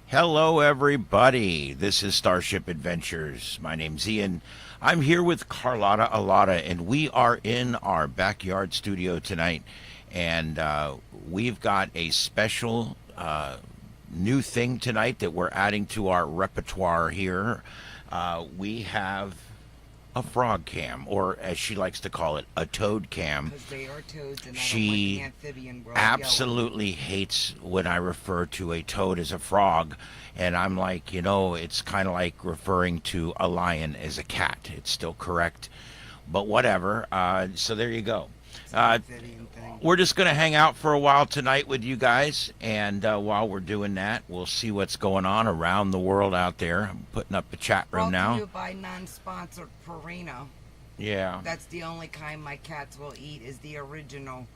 Hello, everybody. This is Starship Adventures. My name's Ian. I'm here with Carlotta Alata, and we are in our backyard studio tonight. And we've got a special new thing tonight that we're adding to our repertoire here. We have a frog cam, or as she likes to call it, a toad cam. Because they are toads, and I don't want the She amphibian world absolutely hates when I refer to a toad as a frog. And I'm like, it's kind of like referring to a lion as a cat. It's still correct, but whatever. So there you go. It's an amphibian thing. We're just going to hang out for a while tonight with you guys. And while we're doing that, we'll see what's going on around the world out there. I'm putting up the chat room Brought now. to you by non-sponsored Purina. Yeah. That's the only kind my cats will eat, is the original.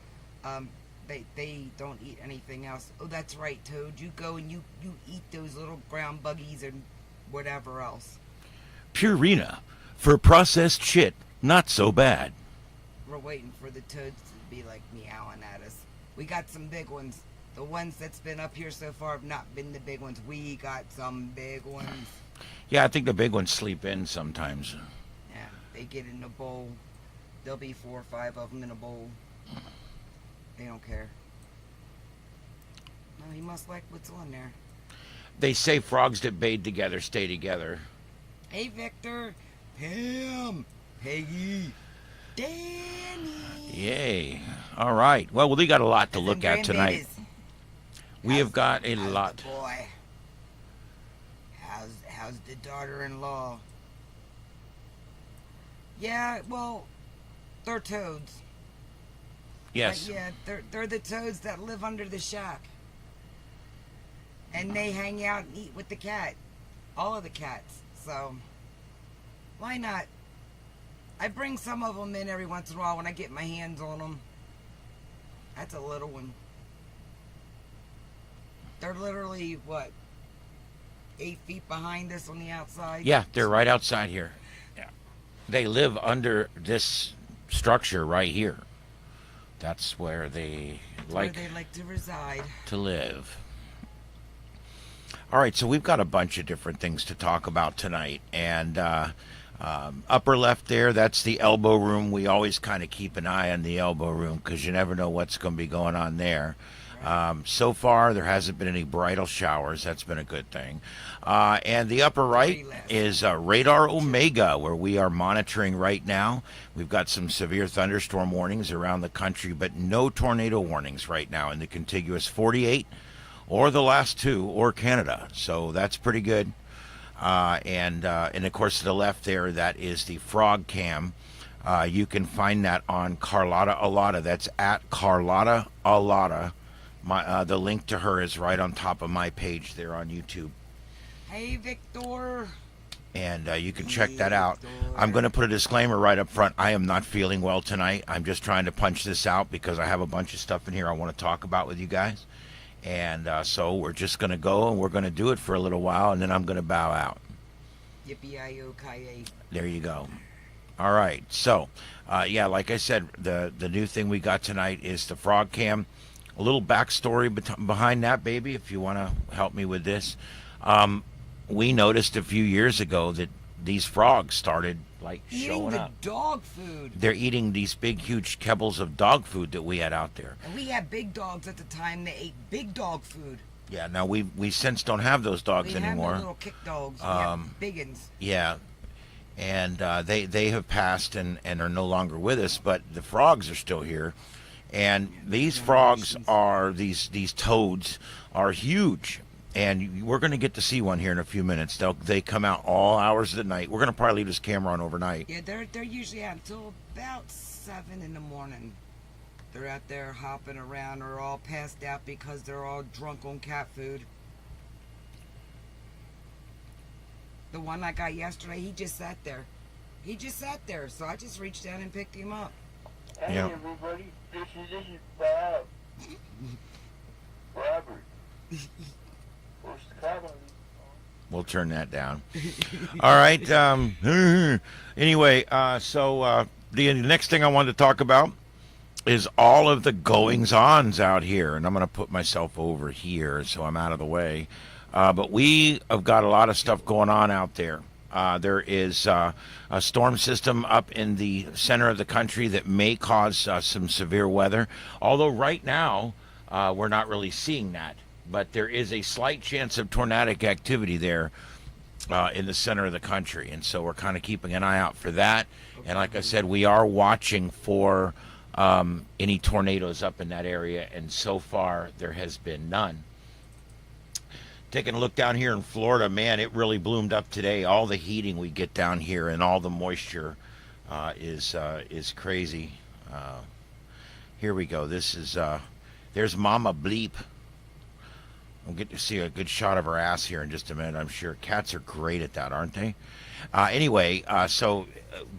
They don't eat anything else. Oh, that's right, Toad. You go and you eat those little brown buggies and whatever else. Purina. For processed shit, not so bad. We're waiting for the toads to be like meowing at us. We got some big ones. The ones that's been up here so far have not been the big ones. We got some big ones. Yeah, I think the big ones sleep in sometimes. Yeah, they get in a bowl. There'll be 4 or 5 of them in a bowl. They don't care. No, he must like what's on there. They say frogs that bathe together stay together. Hey, Victor. Pam. Peggy. Danny. Yay. All right. Well, we got a lot to look at tonight. We have got a How's lot. the boy? How's the daughter-in-law? Yeah, well, they're toads. Yes. But yeah, they're the toads that live under the shack. And they hang out and eat with the cat. All of the cats. So, why not? I bring some of them in every once in a while when I get my hands on them. That's a little one. They're literally, what, 8 feet behind us on the outside? Yeah, they're right outside here. Yeah. They live under this structure right here. That's where they like to reside. to live. All right, so we've got a bunch of different things to talk about tonight. And upper left there, that's the elbow room. We always kind of keep an eye on the elbow room because you never know what's going to be going on there. So far, there hasn't been any bridal showers. That's been a good thing. And the upper right is Radar Omega, where we are monitoring right now. We've got some severe thunderstorm warnings around the country, but no tornado warnings right now in the contiguous 48 or the last 2 or Canada. So that's pretty good. And of course, to the left there, that is the frog cam. You can find that on Carlotta Alata. That's at Carlotta Alata. The link to her is right on top of my page there on YouTube. Hey, Victor. And you can check that out. I'm going to put a disclaimer right up front. I am not feeling well tonight. I'm just trying to punch this out because I have a bunch of stuff in here I want to talk about with you guys. And so we're just going to go and we're going to do it for a little while, and then I'm going to bow out. Yippee-yi-yo-ki-yay. There you go. All right. So, yeah, like I said, the new thing we got tonight is the frog cam. A little backstory behind that, baby, if you want to help me with this. We noticed a few years ago that these frogs started showing up. Eating the dog food. They're eating these big, huge kibbles of dog food that we had out there. And we had big dogs at the time. They ate big dog food. Yeah, now we since don't have those dogs anymore. We have the little kick dogs. We have big ones. Yeah, and they have passed and are no longer with us, but the frogs are still here. And these frogs are, these toads are huge. And we're going to get to see one here in a few minutes. They come out all hours of the night. We're going to probably leave this camera on overnight. Yeah, they're usually out until about 7 in the morning. They're out there hopping around or all passed out because they're all drunk on cat food. The one I got yesterday, he just sat there. He just sat there, so I just reached down and picked him up. Hey everybody, this is Bob. Robert. Where's the cowboy? We'll turn that down. All right. Anyway, so the next thing I wanted to talk about is all of the goings-ons out here. And I'm going to put myself over here so I'm out of the way. But we have got a lot of stuff going on out there. There is a storm system up in the center of the country that may cause some severe weather. Although right now, we're not really seeing that. But there is a slight chance of tornadic activity there in the center of the country. And so we're kind of keeping an eye out for that. And like I said, we are watching for any tornadoes up in that area. And so far, there has been none. Taking a look down here in Florida, man, it really bloomed up today. All the heating we get down here and all the moisture is crazy. Here we go. This is there's Mama Bleep. We'll get to see a good shot of her ass here in just a minute, I'm sure. Cats are great at that, aren't they? Anyway, so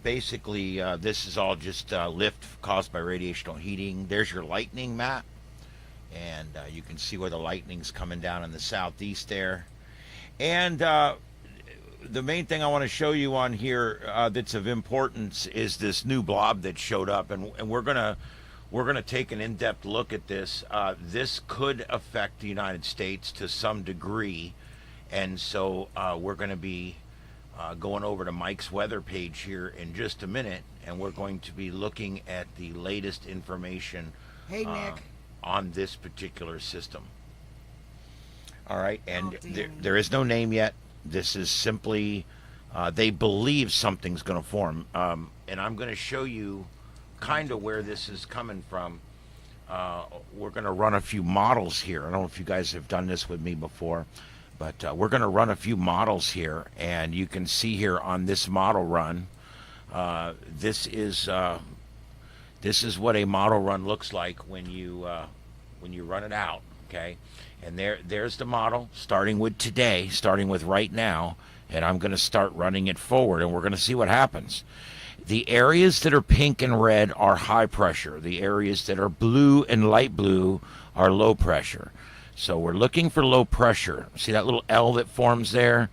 basically, this is all just lift caused by radiational heating. There's your lightning map. And you can see where the lightning's coming down in the southeast there. And the main thing I want to show you on here that's of importance is this new blob that showed up, and we're gonna take an in-depth look at this. This could affect the United States to some degree, and so we're going to be going over to Mike's weather page here in just a minute, and we're going to be looking at the latest information. Hey, Nick. On this particular system. All right, and Oh, there is no name yet. This is simply they believe something's going to form, and I'm going to show you kind of where this is coming from. We're going to run a few models here. I don't know if you guys have done this with me before, but we're going to run a few models here, and you can see here on this model run, this is what a model run looks like when you run it out, okay? And there's the model, starting with today, starting with right now, and I'm going to start running it forward, and we're going to see what happens. The areas that are pink and red are high pressure. The areas that are blue and light blue are low pressure. So we're looking for low pressure. See that little L that forms there?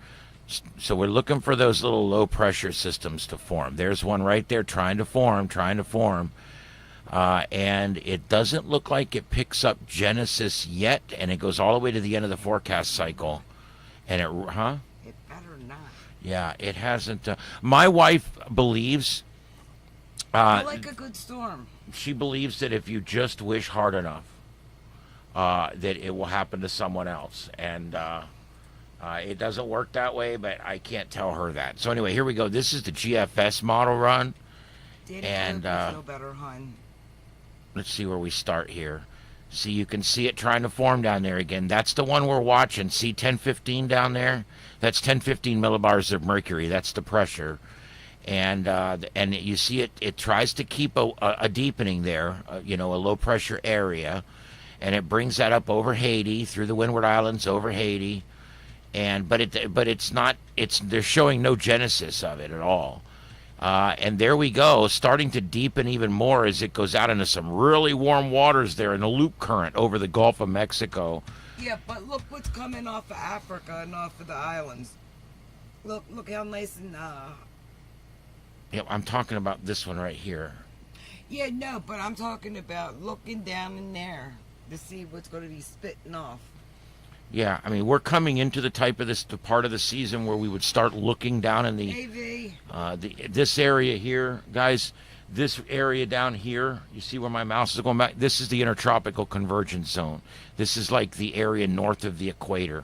So we're looking for those little low pressure systems to form. There's one right there trying to form. And it doesn't look like it picks up Genesis yet, and it goes all the way to the end of the forecast cycle. And It better not. Yeah, it hasn't. My wife believes. I like a good storm. She believes that if you just wish hard enough, that it will happen to someone else. And it doesn't work that way, but I can't tell her that. So anyway, here we go. This is the GFS model run. And no better, hun. Let's see where we start here. See, you can see it trying to form down there again. That's the one we're watching. See 1015 down there? That's 1015 millibars of mercury. That's the pressure. And you see it tries to keep a deepening there, a low pressure area. And it brings that up over Haiti, through the Windward Islands, over Haiti. But they're showing no genesis of it at all. And there we go, starting to deepen even more as it goes out into some really warm waters there in the loop current over the Gulf of Mexico. Yeah, but look what's coming off of Africa and off of the islands. Look how nice and Yeah, I'm talking about this one right here. Yeah, no, but I'm talking about looking down in there to see what's going to be spitting off. Yeah, I mean, we're coming into the part of the season where we would start looking down in this area here, guys. This area down here, you see where my mouse is going back? This is the intertropical convergence zone. This is like the area north of the equator.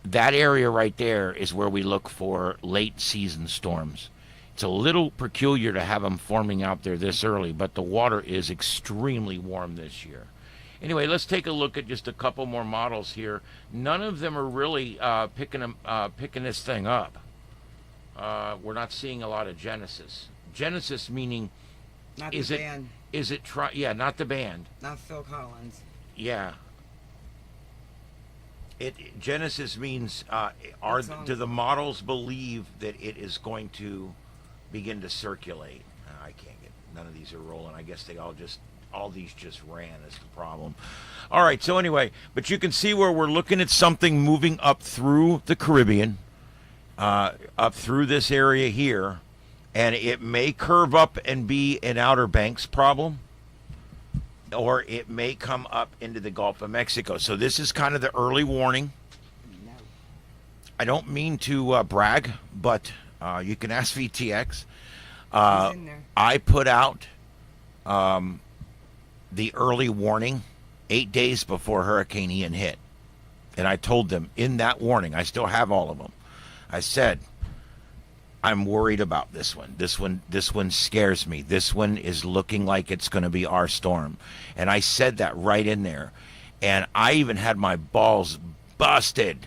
That area right there is where we look for late season storms. It's a little peculiar to have them forming out there this early, but the water is extremely warm this year. Anyway, let's take a look at just a couple more models here. None of them are really picking this thing up. We're not seeing a lot of Genesis. Genesis meaning, not the band. Yeah, not the band. Not Phil Collins. Yeah. Genesis means do the models believe that it is going to begin to circulate? I can't get, none of these are rolling. I guess all these just ran is the problem. All right, so anyway, but you can see where we're looking at something moving up through the Caribbean, up through this area here, and it may curve up and be an Outer Banks problem. or it may come up into the Gulf of Mexico. So this is kind of the early warning. No. I don't mean to brag, but you can ask VTX. He's in there. I put out the early warning 8 days before Hurricane Ian hit. And I told them in that warning, I still have all of them. I said, I'm worried about this one. This one scares me. This one is looking like it's going to be our storm. And I said that right in there. And I even had my balls busted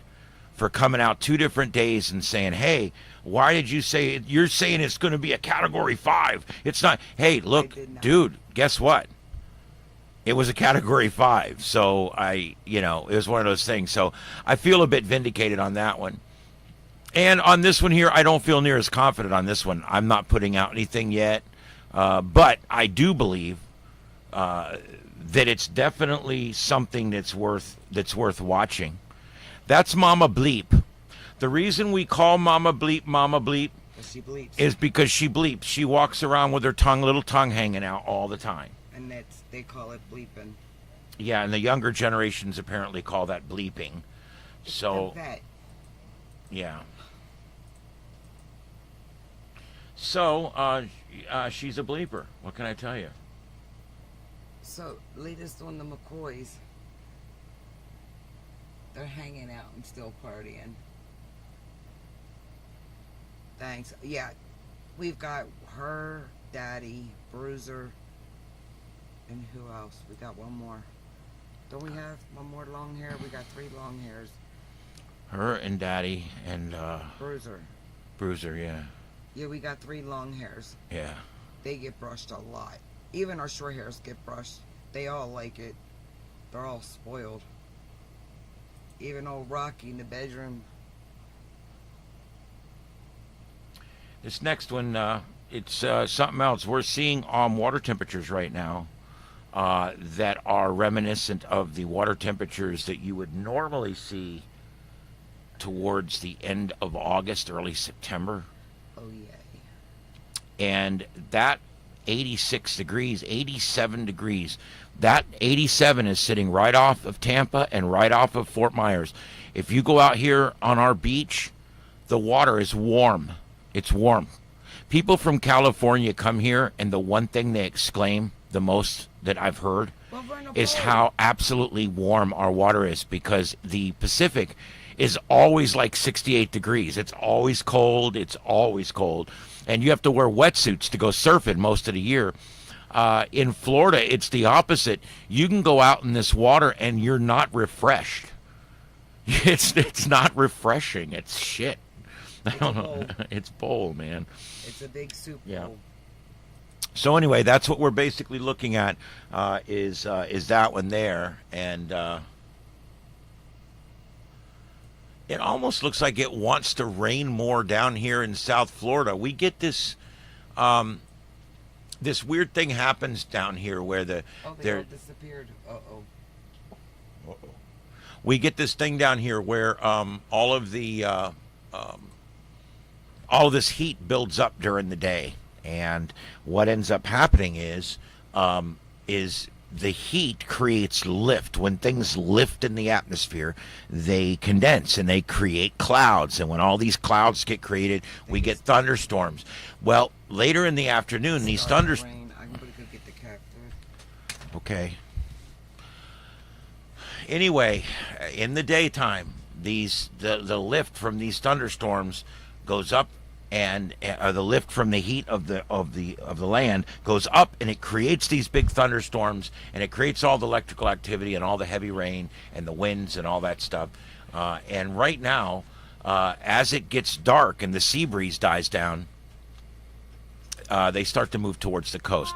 for coming out 2 different days and saying, hey, why did you say it? You're saying it's going to be a category 5. It's not. Hey, look, dude, guess what? It was a category 5. So it was one of those things. So I feel a bit vindicated on that one. And on this one here, I don't feel near as confident on this one. I'm not putting out anything yet. But I do believe that it's definitely something that's worth watching. That's Mama Bleep. The reason we call Mama Bleep She bleeps. is because she bleeps. She walks around with her little tongue hanging out all the time. And they call it bleeping. Yeah, and the younger generations apparently call that bleeping. So, The vet. yeah. So, she's a bleeper. What can I tell you? So, latest on the McCoys. They're hanging out and still partying. Thanks. Yeah, we've got her, Daddy, Bruiser, and who else? We got one more. Don't we have one more long hair? We got 3 long hairs. Her and Daddy and Bruiser. Bruiser, yeah. Yeah, we got 3 long hairs. Yeah. They get brushed a lot. Even our short hairs get brushed. They all like it. They're all spoiled. Even old Rocky in the bedroom. This next one, it's something else. We're seeing water temperatures right now that are reminiscent of the water temperatures that you would normally see towards the end of August, early September. Oh, yay. And that 86 degrees, 87 degrees, that 87 is sitting right off of Tampa and right off of Fort Myers. If you go out here on our beach, the water is warm. It's warm. People from California come here, and the one thing they exclaim the most that I've heard is how absolutely warm our water is, because the Pacific is always like 68 degrees. It's always cold. It's always cold. And you have to wear wetsuits to go surfing most of the year. In Florida, it's the opposite. You can go out in this water and you're not refreshed. It's not refreshing. It's shit. I don't know. It's bowl, man. It's a big soup bowl. So anyway, that's what we're basically looking at is that one there, and it almost looks like it wants to rain more down here in South Florida. We get this this weird thing happens down here where they all disappeared. Uh-oh. We get this thing down here where all this heat builds up during the day, and what ends up happening is the heat creates lift. When things lift in the atmosphere, they condense and they create clouds, and when all these clouds get created, we get thunderstorms. Well, later in the afternoon, these thunderstorms. I'm gonna go get the cat food. Okay. Anyway, in the daytime, the lift from these thunderstorms goes up, and the lift from the heat of the land goes up, and it creates these big thunderstorms, and it creates all the electrical activity and all the heavy rain and the winds and all that stuff. And right now, as it gets dark and the sea breeze dies down, they start to move towards the coast.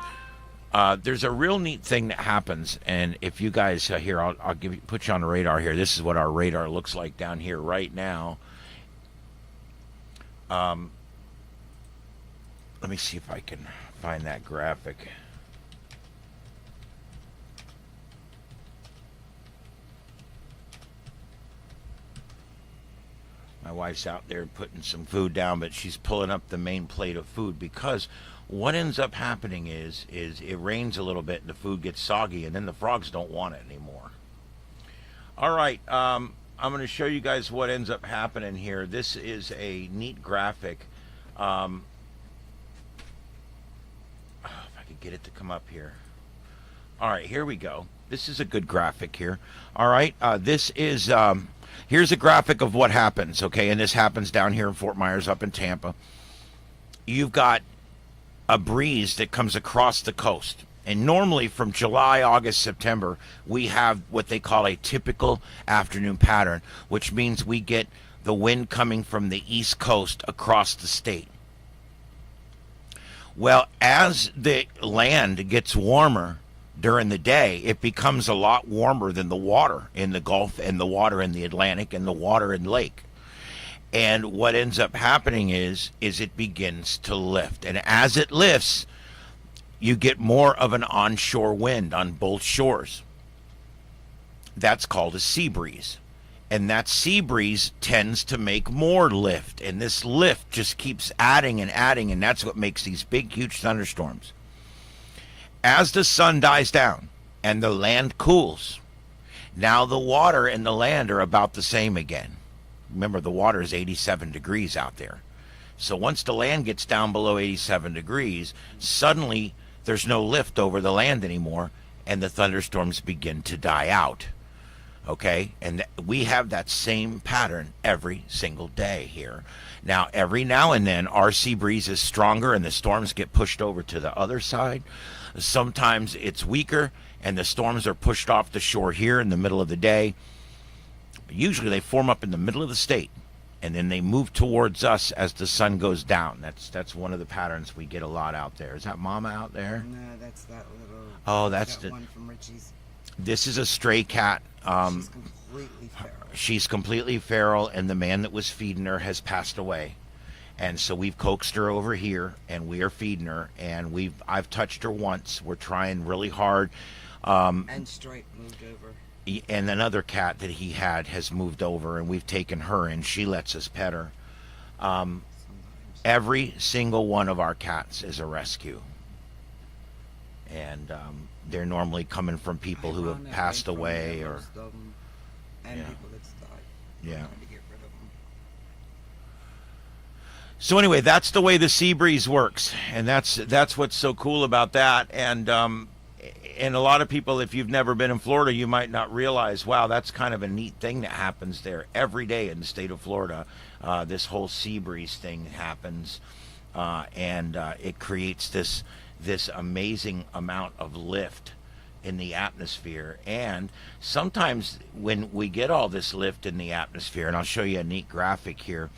There's a real neat thing that happens, and if you guys here, I'll put you on the radar here. This is what our radar looks like down here right now. Let me see if I can find that graphic. My wife's out there putting some food down, but she's pulling up the main plate of food because what ends up happening is it rains a little bit and the food gets soggy, and then the frogs don't want it anymore. All right, I'm going to show you guys what ends up happening here. This is a neat graphic. If I could get it to come up here. All right, here we go. This is a good graphic here. All right, this is here's a graphic of what happens, okay? And this happens down here in Fort Myers, up in Tampa. You've got a breeze that comes across the coast. And normally from July, August, September, we have what they call a typical afternoon pattern, which means we get the wind coming from the East Coast across the state. Well, as the land gets warmer during the day, it becomes a lot warmer than the water in the Gulf and the water in the Atlantic and the water in the lake. And what ends up happening is it begins to lift. And as it lifts, you get more of an onshore wind on both shores. That's called a sea breeze. And that sea breeze tends to make more lift. And this lift just keeps adding and adding, and that's what makes these big, huge thunderstorms. As the sun dies down and the land cools, now the water and the land are about the same again. Remember, the water is 87 degrees out there. So once the land gets down below 87 degrees, suddenly there's no lift over the land anymore, and the thunderstorms begin to die out. Okay? And we have that same pattern every single day here. Now, every now and then, our sea breeze is stronger and the storms get pushed over to the other side. Sometimes it's weaker and the storms are pushed off the shore here in the middle of the day. Usually they form up in the middle of the state, and then they move towards us as the sun goes down. That's one of the patterns we get a lot out there. Is that Mama out there? No, that's that little. Oh, that's that the one from Richie's. This is a stray cat. She's completely feral. She's completely feral, and the man that was feeding her has passed away. And so we've coaxed her over here, and we are feeding her. And I've touched her once. We're trying really hard. And Stripe moved over. And another cat that he had has moved over, and we've taken her, and she lets us pet her. Every single one of our cats is a rescue. And they're normally coming from people who have passed away or... And Yeah. people that's died. Yeah. Trying to get rid of them. So anyway, that's the way the sea breeze works, and that's what's so cool about that. And a lot of people, if you've never been in Florida, you might not realize, wow, that's kind of a neat thing that happens there every day in the state of Florida. This whole sea breeze thing happens, and it creates this amazing amount of lift in the atmosphere. And sometimes when we get all this lift in the atmosphere, and I'll show you a neat graphic here,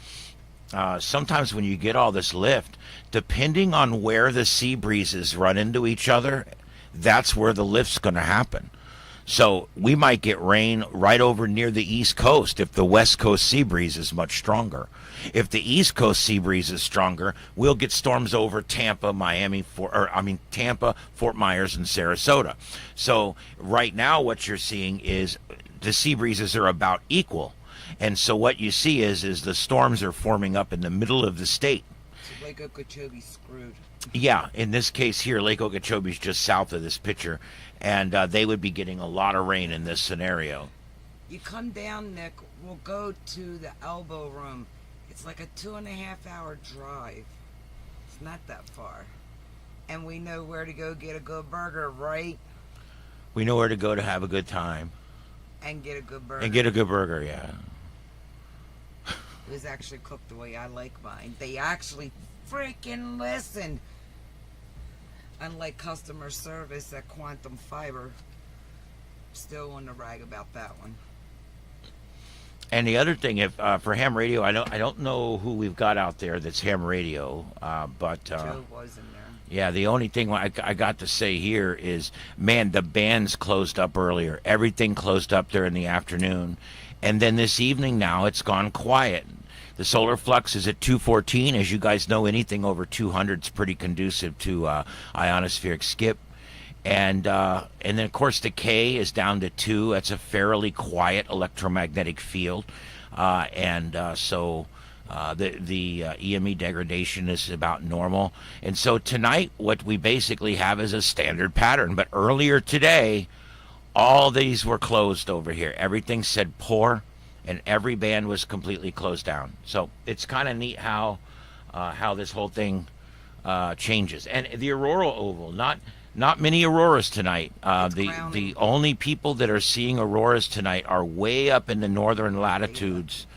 sometimes when you get all this lift, depending on where the sea breezes run into each other, that's where the lift's going to happen. So we might get rain right over near the East Coast if the West Coast sea breeze is much stronger. If the East Coast sea breeze is stronger, we'll get storms over Tampa, Tampa, Fort Myers, and Sarasota. So right now what you're seeing is the sea breezes are about equal. And so what you see is the storms are forming up in the middle of the state. So Lake Okeechobee's screwed. Yeah, in this case here, Lake Okeechobee is just south of this picture, and they would be getting a lot of rain in this scenario. You come down, Nick, we'll go to the Elbow Room. It's like a 2.5-hour drive. It's not that far. And we know where to go get a good burger, right? We know where to go to have a good time. And get a good burger. And get a good burger, yeah. It was actually cooked the way I like mine. They actually freaking listened. Unlike customer service at Quantum Fiber. Still want to brag about that one. And the other thing, if for ham radio, I don't know who we've got out there that's ham radio, but Joe was in there. yeah, the only thing I got to say here is, man, the bands closed up earlier. Everything closed up there in the afternoon, and then this evening now it's gone quiet. The solar flux is at 214. As you guys know, anything over 200 is pretty conducive to ionospheric skip. And then of course the K is down to 2. That's a fairly quiet electromagnetic field, the EME degradation is about normal. And so tonight, what we basically have is a standard pattern. But earlier today, all these were closed over here. Everything said poor, and every band was completely closed down. So it's kind of neat how this whole thing changes. And the auroral oval, not many auroras tonight. The only people that are seeing auroras tonight are way up in the northern latitudes.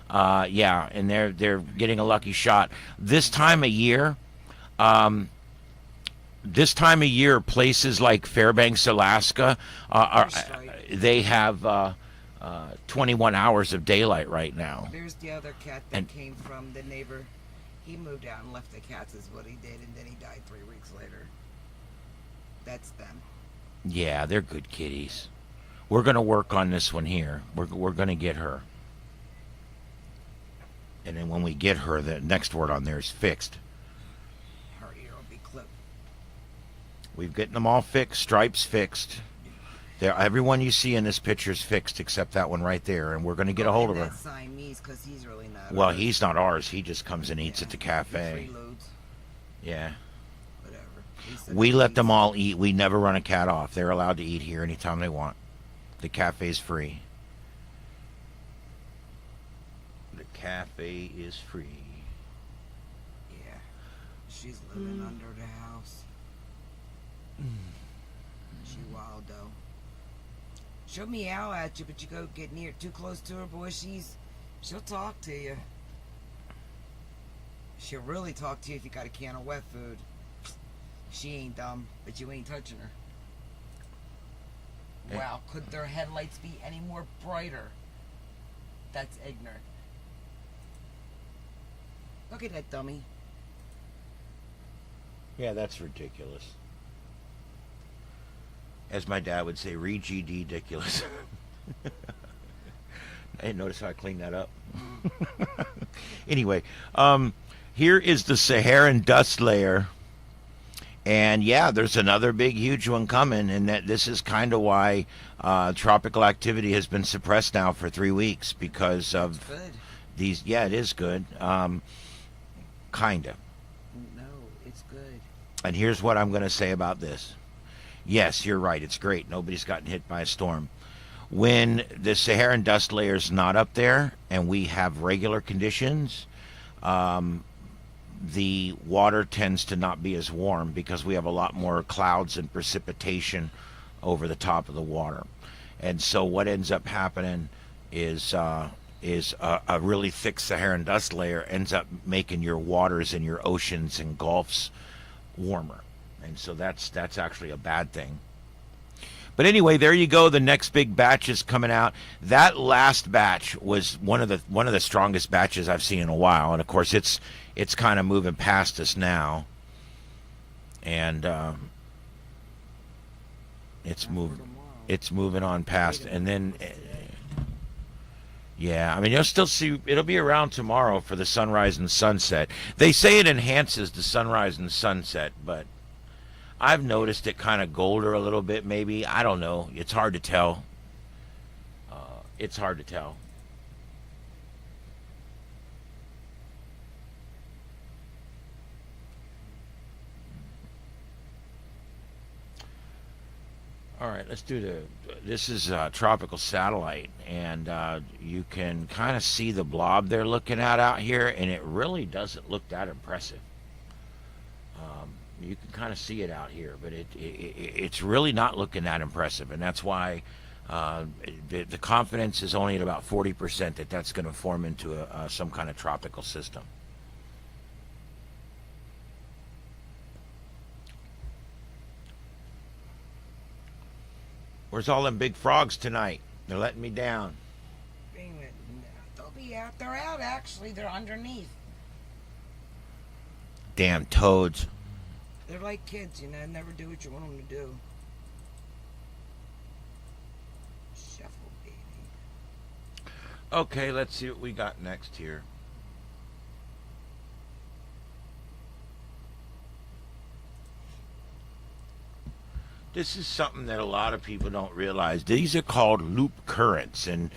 And they're getting a lucky shot. This time of year, places like Fairbanks, Alaska, they have 21 hours of daylight right now. There's the other cat that came from the neighbor. He moved out and left the cats, is what he did, and then he died 3 weeks later. That's them. Yeah, they're good kitties. We're gonna work on this one here. We're gonna get her. And then when we get her, the next word on there is fixed. Her ear will be clipped. We've gotten them all fixed. Stripes fixed. Everyone you see in this picture is fixed except that one right there, and we're going to get a hold of her. That's Siamese, because he's really not. Well, he's not ours. He just comes and eats at the He cafe. freeloads, Yeah. whatever. We let them all eat. We never run a cat off. They're allowed to eat here anytime they want. The cafe's free. The cafe is free. Yeah. She's living under the house. She wild though. She'll meow at you, but you go get near too close to her, boy. She'll talk to you. She'll really talk to you if you got a can of wet food. She ain't dumb, but you ain't touching her. Yeah. Wow, could their headlights be any more brighter? That's ignorant. Look at that dummy. Yeah, that's ridiculous. As my dad would say, ridiculous. Hey, notice how I cleaned that up? Anyway, here is the Saharan dust layer. And yeah, there's another big, huge one coming. And this is kind of why tropical activity has been suppressed now for 3 weeks because of Good. these. Yeah, it is good. Kind of. No, it's good. And here's what I'm going to say about this. Yes, you're right. It's great. Nobody's gotten hit by a storm. When the Saharan dust layer is not up there and we have regular conditions, the water tends to not be as warm because we have a lot more clouds and precipitation over the top of the water. And so what ends up happening is a really thick Saharan dust layer ends up making your waters in your oceans and gulfs warmer. And so that's actually a bad thing. But anyway, there you go. The next big batch is coming out. That last batch was one of the strongest batches I've seen in a while. And of course, it's kind of moving past us now. And it's moving on past. And then yeah, I mean, you'll still see, it'll be around tomorrow for the sunrise and sunset. They say it enhances the sunrise and sunset, but I've noticed it kind of golder a little bit, maybe. I don't know. It's hard to tell. It's hard to tell. All right, let's do this is tropical satellite, and you can kind of see the blob they're looking at out here, and it really doesn't look that impressive. You can kind of see it out here, but it's really not looking that impressive, and that's why the confidence is only at about 40% that that's going to form into some kind of tropical system. Where's all them big frogs tonight? They're letting me down. They'll be out. They're out, actually. They're underneath. Damn toads. They're like kids, you know, never do what you want them to do. Shuffle, baby. Okay, let's see what we got next here. This is something that a lot of people don't realize. These are called loop currents, and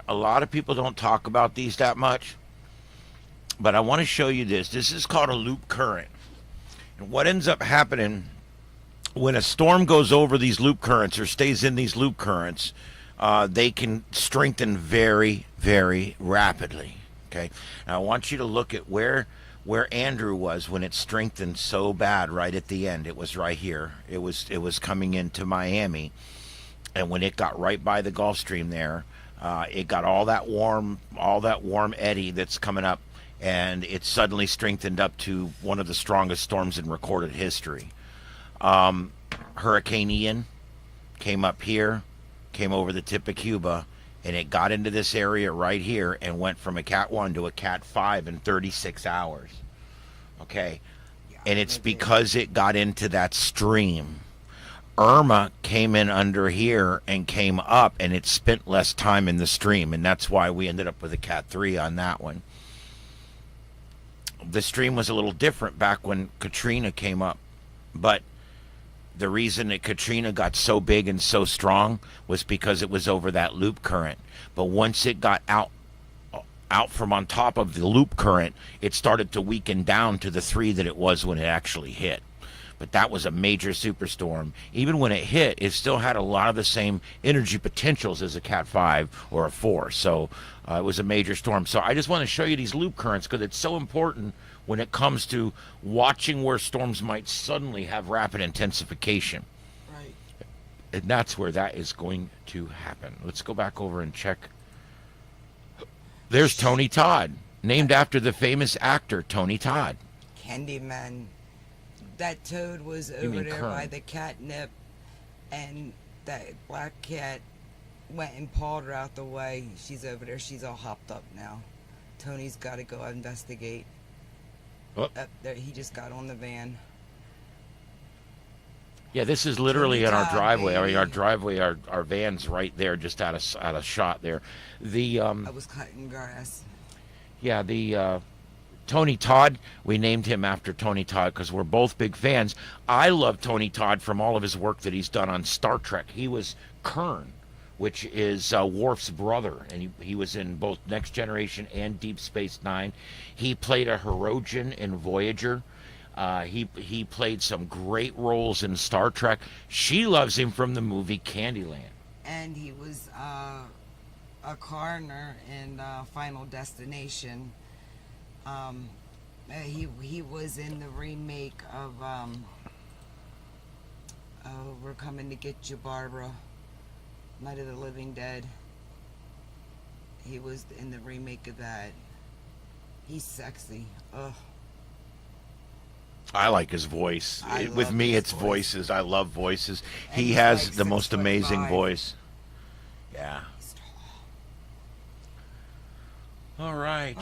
a lot of people don't talk about these that much. But I want to show you this. This is called a loop current. And what ends up happening when a storm goes over these loop currents or stays in these loop currents, they can strengthen very, very rapidly. Okay. Now I want you to look at where Andrew was when it strengthened so bad right at the end. It was right here. It was coming into Miami, and when it got right by the Gulf Stream there, it got all that warm eddy that's coming up, and it suddenly strengthened up to one of the strongest storms in recorded history. Hurricane Ian came up here, came over the tip of Cuba, and it got into this area right here and went from a Cat 1 to a Cat 5 in 36 hours. Okay? And it's because it got into that stream. Irma came in under here and came up, and it spent less time in the stream, and that's why we ended up with a Cat 3 on that one. The stream was a little different back when Katrina came up, but the reason that Katrina got so big and so strong was because it was over that loop current. But once it got out from on top of the loop current, it started to weaken down to the 3 that it was when it actually hit. But that was a major superstorm. Even when it hit, it still had a lot of the same energy potentials as a Cat 5 or a 4. So it was a major storm. So I just want to show you these loop currents because it's so important when it comes to watching where storms might suddenly have rapid intensification. Right. And that's where that is going to happen. Let's go back over and check. There's Tony Todd, named after the famous actor Tony Todd. Candyman. That toad was You over mean there Kern. by the catnip, and that black cat went and pawed her out the way. She's over there. She's all hopped up now. Tony's got to go investigate. Oh. Up there, he just got on the van. Yeah, this is literally Tony in our Todd, driveway. I mean, baby. our driveway, our van's right there, just out of shot there. The I was cutting grass. yeah, the Tony Todd, we named him after Tony Todd because we're both big fans. I love Tony Todd from all of his work that he's done on Star Trek. He was Kern, which is Worf's brother, and he was in both Next Generation and Deep Space Nine. He played a Hirogen in Voyager. He played some great roles in Star Trek. She loves him from the movie Candyland. And he was a coroner in Final Destination. He was in the remake of We're Coming to Get You, Barbara. Night of the Living Dead. He was in the remake of that. He's sexy. Ugh. I like his voice. I With love me, his it's voice. voices. I love voices. And He he's has like the most 6'5". amazing voice. Yeah. He's tall. All right.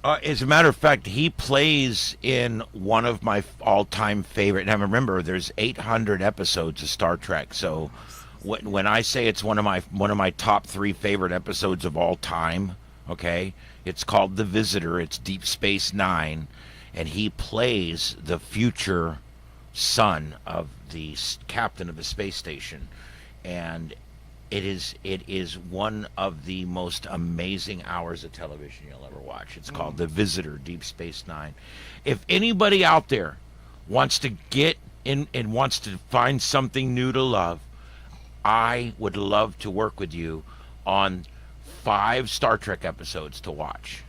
Oh. As a matter of fact, he plays in one of my all-time favorite. Now remember, there's 800 episodes of Star Trek. So when I say it's one of my top 3 favorite episodes of all time, okay, it's called The Visitor. It's Deep Space Nine, and he plays the future son of the captain of the space station, and it is one of the most amazing hours of television you'll ever watch. It's called The Visitor, Deep Space Nine. If anybody out there wants to get in and wants to find something new to love, I would love to work with you on 5 Star Trek episodes to watch.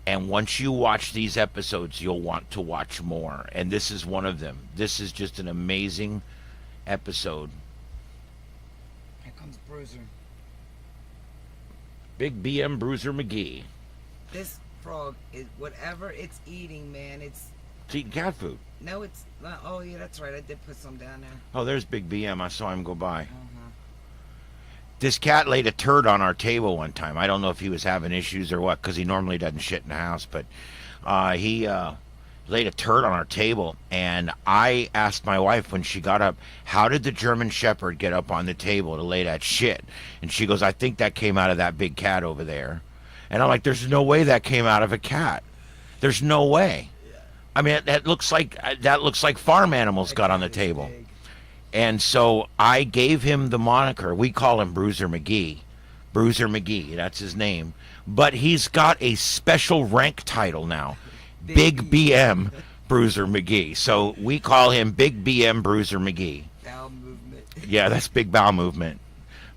And once you watch these episodes, you'll want to watch more. And this is one of them. This is just an amazing episode. Here comes Bruiser. Big BM Bruiser McGee. This frog is whatever it's eating, man. It's eating cat food. no, it's not. Oh yeah, that's right. I did put some down there. Oh, there's Big BM. I saw him go by. Uh-huh. This cat laid a turd on our table one time. I don't know if he was having issues or what, because he normally doesn't shit in the house. But he laid a turd on our table, and I asked my wife when she got up, how did the German Shepherd get up on the table to lay that shit? And she goes, I think that came out of that big cat over there. And I'm like, there's no way that came out of a cat. There's no way. I mean, that looks like farm animals got on the table. And so I gave him the moniker. We call him Bruiser McGee. Bruiser McGee, that's his name. But he's got a special rank title now, Big BM Bruiser McGee. So we call him Big BM Bruiser McGee. Bowel movement. Yeah, that's big bowel movement.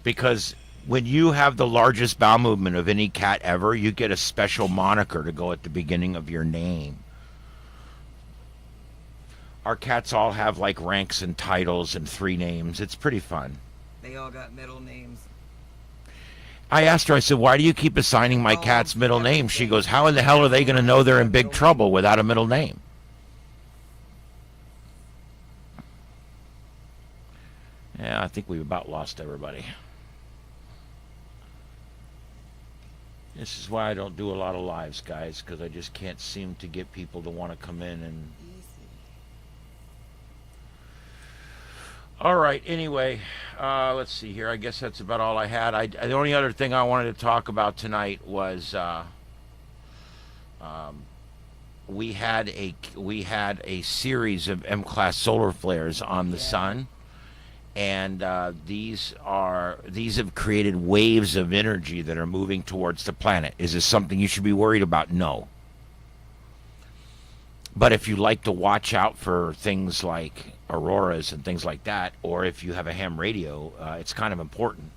Because when you have the largest bowel movement of any cat ever, you get a special moniker to go at the beginning of your name. Our cats all have like ranks and titles and 3 names. It's pretty fun. They all got middle names. I asked her, I said, why do you keep assigning my cats middle names? She goes, how in the hell are they going to know they're in big trouble without a middle name? Yeah, I think we've about lost everybody. This is why I don't do a lot of lives, guys, because I just can't seem to get people to want to come in and... All right, anyway, let's see here. I guess that's about all I had. The only other thing I wanted to talk about tonight was we had a series of M-class solar flares on the sun, and these have created waves of energy that are moving towards the planet. Is this something you should be worried about? No. But if you like to watch out for things like auroras and things like that, or if you have a ham radio, it's kind of important.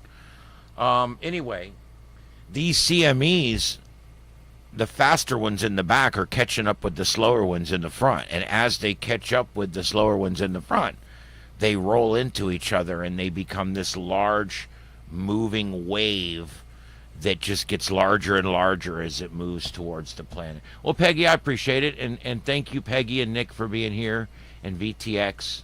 Anyway, these CMEs, the faster ones in the back are catching up with the slower ones in the front. And as they catch up with the slower ones in the front, they roll into each other and they become this large moving wave that just gets larger and larger as it moves towards the planet. Well, Peggy, I appreciate it, and thank you, Peggy and Nick, for being here, and VTX.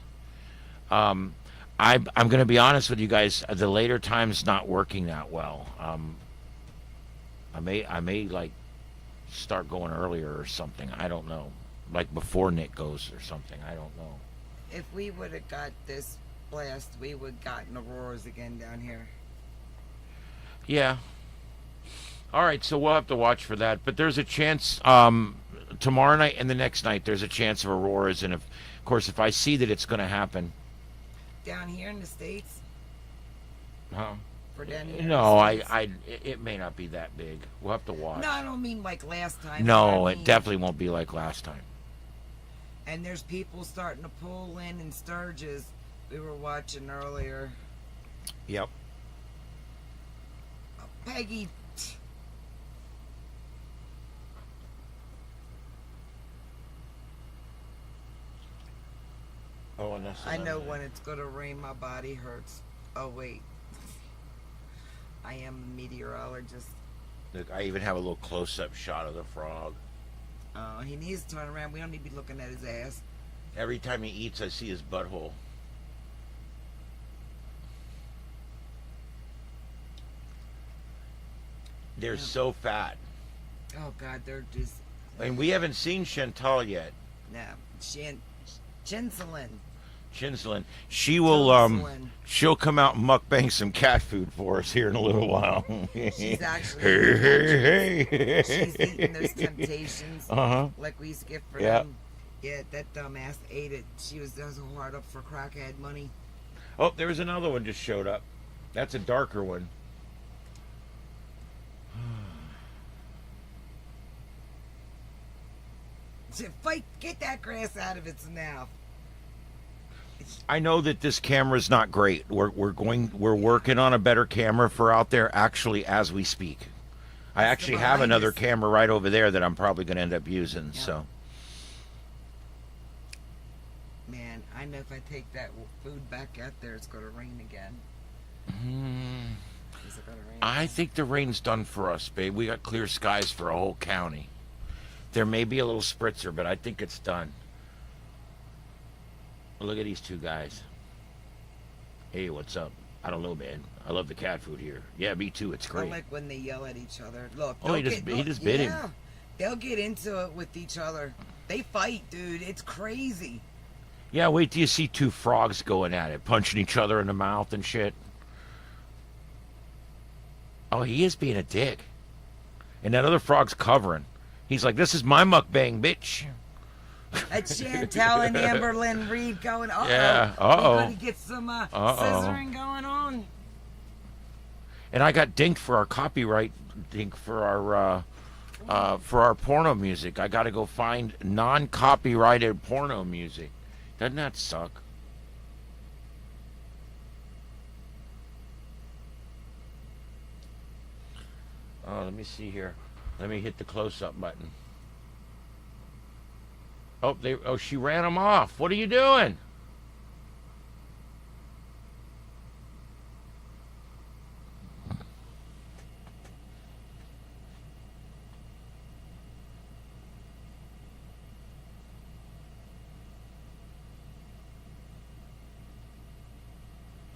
I'm going to be honest with you guys. The later time's not working that well. I may like start going earlier or something. I don't know, like before Nick goes or something. I don't know. If we would have got this blast, we would have gotten auroras again down here. Yeah. All right, so we'll have to watch for that. But there's a chance tomorrow night and the next night there's a chance of auroras, and of course if I see that it's going to happen. Down here in the States? Huh? For down here No, in the States? it may not be that big. We'll have to watch. No, I don't mean like last time. No, I mean, it definitely won't be like last time. And there's people starting to pull in Sturgis. We were watching earlier. Yep. Peggy. Oh, and that's I know another- when it's going to rain, my body hurts. Oh, wait. I am a meteorologist. Look, I even have a little close-up shot of the frog. He needs to turn around. We don't need to be looking at his ass. Every time he eats, I see his butthole. They're so fat. Oh, God, they're just... And we haven't seen Chantal yet. No. Chinsulin. Chinsulin. She will Chinsulin. she'll come out and mukbang some cat food for us here in a little while. She's actually... hey. She's eating those Temptations. Uh-huh. Like we used to get for Yeah. them. Yeah, that dumbass ate it. She was so hard up for crackhead money. Oh, there's another one just showed up. That's a darker one. Fight! Get that grass out of its mouth. I know that this camera's not great. We're working on a better camera for out there actually as we speak. I actually have behind another us. camera right over there that I'm probably going to end up using. Yeah. So Man, I know if I take that food back out there, it's going to rain again. Is it going to rain? I think the rain's done for us, babe. We got clear skies for a whole county. There may be a little spritzer, but I think it's done. Look at these two guys. Hey, what's up? I don't know, man. I love the cat food here. Yeah, me too. It's I great. like when they yell at each other. Look, Oh, he just bit him. They'll get into it with each other. They fight, dude. It's crazy. Yeah, wait till you see two frogs going at it, punching each other in the mouth and shit. Oh, he is being a dick. And that other frog's covering. He's like, this is my mukbang, bitch. That's Chantel and Amberlyn Reed going, uh-oh. Yeah, uh-oh. We gotta get some scissoring going on. And I got dinked for our copyright dink for our porno music. I got to go find non-copyrighted porno music. Doesn't that suck? Oh, let me see here. Let me hit the close-up button. Oh, she ran them off. What are you doing?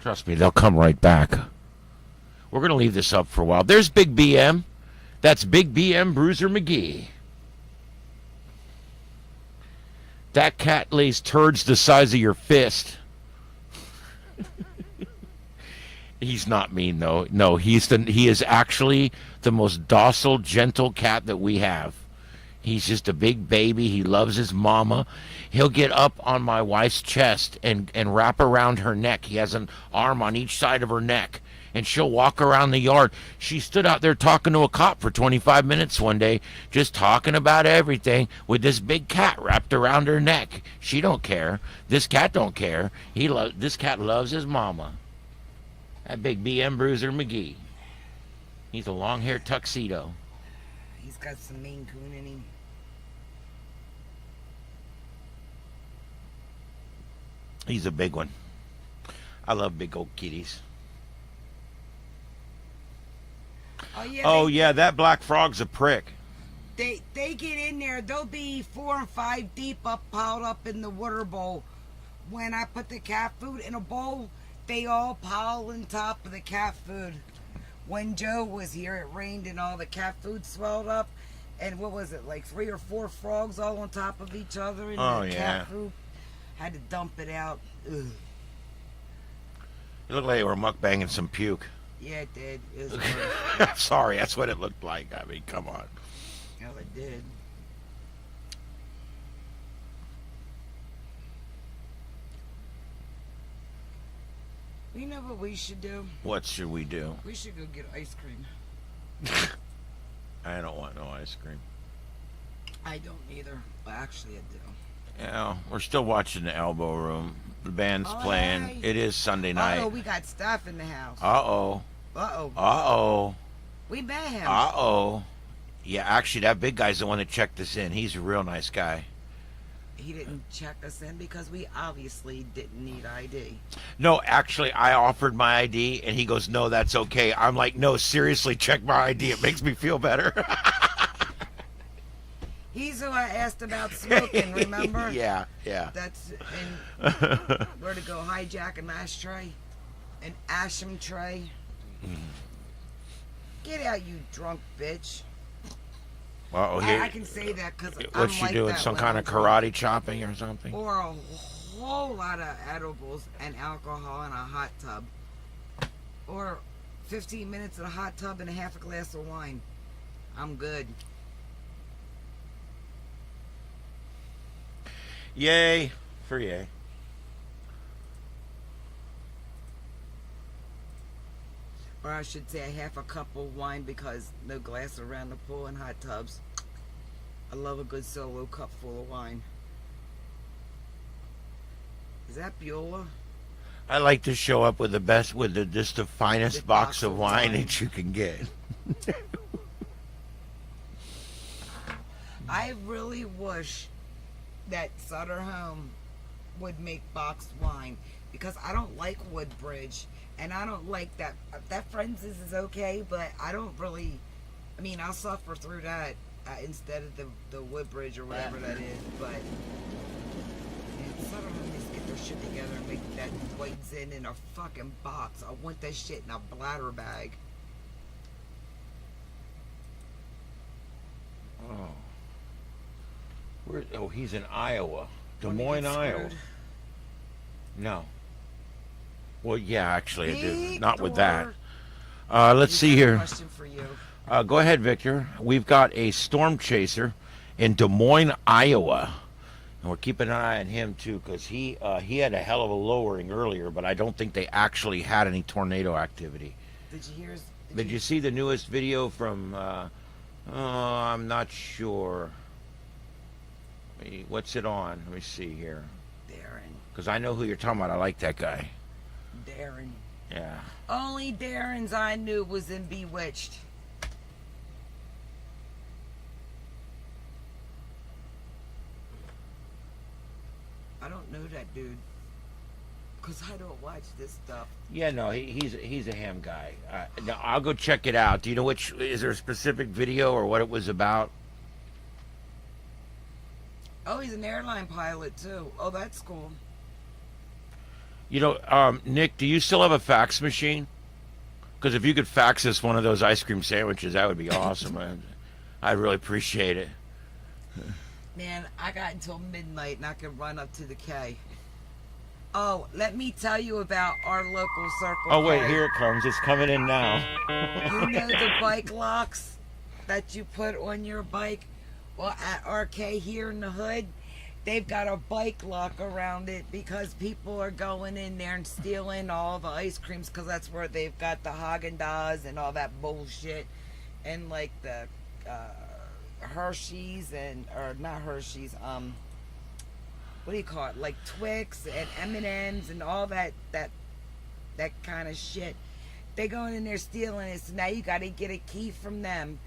Trust me, they'll come right back. We're going to leave this up for a while. There's Big BM. That's Big BM Bruiser McGee. That cat lays turds the size of your fist. He's not mean, though. No, he is actually the most docile, gentle cat that we have. He's just a big baby. He loves his mama. He'll get up on my wife's chest and wrap around her neck. He has an arm on each side of her neck. And she'll walk around the yard. She stood out there talking to a cop for 25 minutes one day, just talking about everything with this big cat wrapped around her neck. She don't care. This cat don't care. This cat loves his mama. That Big BM Bruiser McGee. He's a long-haired tuxedo. He's got some Maine Coon in him. He's a big one. I love big old kitties. Oh yeah, that black frog's a prick. They get in there. They'll be 4 and 5 deep piled up in the water bowl. When I put the cat food in a bowl, they all pile on top of the cat food. When Joe was here, it rained and all the cat food swelled up. And what was it, like 3 or 4 frogs all on top of each other in the cat food? Had to dump it out. Ugh. It looked like they were mukbanging some puke. Yeah, it did. It was gross. Sorry, that's what it looked like. I mean, come on. No, it did. You know what we should do? What should we do? We should go get ice cream. I don't want no ice cream. I don't either. Well, actually, I do. Yeah, we're still watching the Elbow Room. The band's playing. Hey. It is Sunday night. Uh-oh, we got stuff in the house. Uh-oh. Uh-oh. Uh-oh. We met him. Uh-oh. Yeah, actually, that big guy's the one that checked us in. He's a real nice guy. He didn't check us in because we obviously didn't need ID. No, actually, I offered my ID, and he goes, no, that's okay. I'm like, no, seriously, check my ID. It makes me feel better. He's who I asked about smoking, remember? Yeah. That's where to go hijack an ashtray? An asham tray? Get out, you drunk bitch. Uh-oh, I can say that because I'm what's she like doing? that Some when kind I'm of drunk. karate chopping or something? Or a whole lot of edibles and alcohol in a hot tub. Or 15 minutes in a hot tub and a half a glass of wine. I'm good. Yay for yay. Or I should say a half a cup of wine because no glass around the pool and hot tubs. I love a good solo cup full of wine. Is that Beulah? I like to show up with just the finest box of wine that you can get. I really wish that Sutter Home would make boxed wine because I don't like Woodbridge and I don't like that. That Friends is okay, but I don't really. I mean, I'll suffer through that instead of the Woodbridge or whatever that is. But Sutter Home needs to get their shit together and make that white Zin in a fucking box. I want that shit in a bladder bag. Oh. He's in Iowa. Des Wanna Moines, get Iowa. screwed? No. Well, yeah, actually I do. Not with Victor. that. Let's see We've got a here. question for you. Go ahead, Victor. We've got a storm chaser in Des Moines, Iowa. And we're keeping an eye on him too, because he had a hell of a lowering earlier, but I don't think they actually had any tornado activity. Did you hear? Did you see the newest video from? Oh, I'm not sure. What's it on? Let me see here. Darren. Because I know who you're talking about. I like that guy. Darren. Yeah. Only Darren's I knew was in Bewitched. I don't know that dude. Because I don't watch this stuff. Yeah, no, he's a ham guy. No, I'll go check it out. Do you know which? Is there a specific video or what it was about? Oh, he's an airline pilot too. Oh, that's cool. You know, Nick, do you still have a fax machine? Because if you could fax us one of those ice cream sandwiches, that would be awesome. I'd really appreciate it. Man, I got until midnight and I could run up to the K. Oh, let me tell you about our local Circle Oh, wait, K. here it comes. It's coming in now. You know the bike locks that you put on your bike? Well, at RK here in the hood, they've got a bike lock around it because people are going in there and stealing all the ice creams because that's where they've got the Haagen-Dazs and all that bullshit and like the Hershey's or not Hershey's, what do you call it? Like Twix and M&Ms and all that kind of shit. They going in there stealing it, so now you got to get a key from them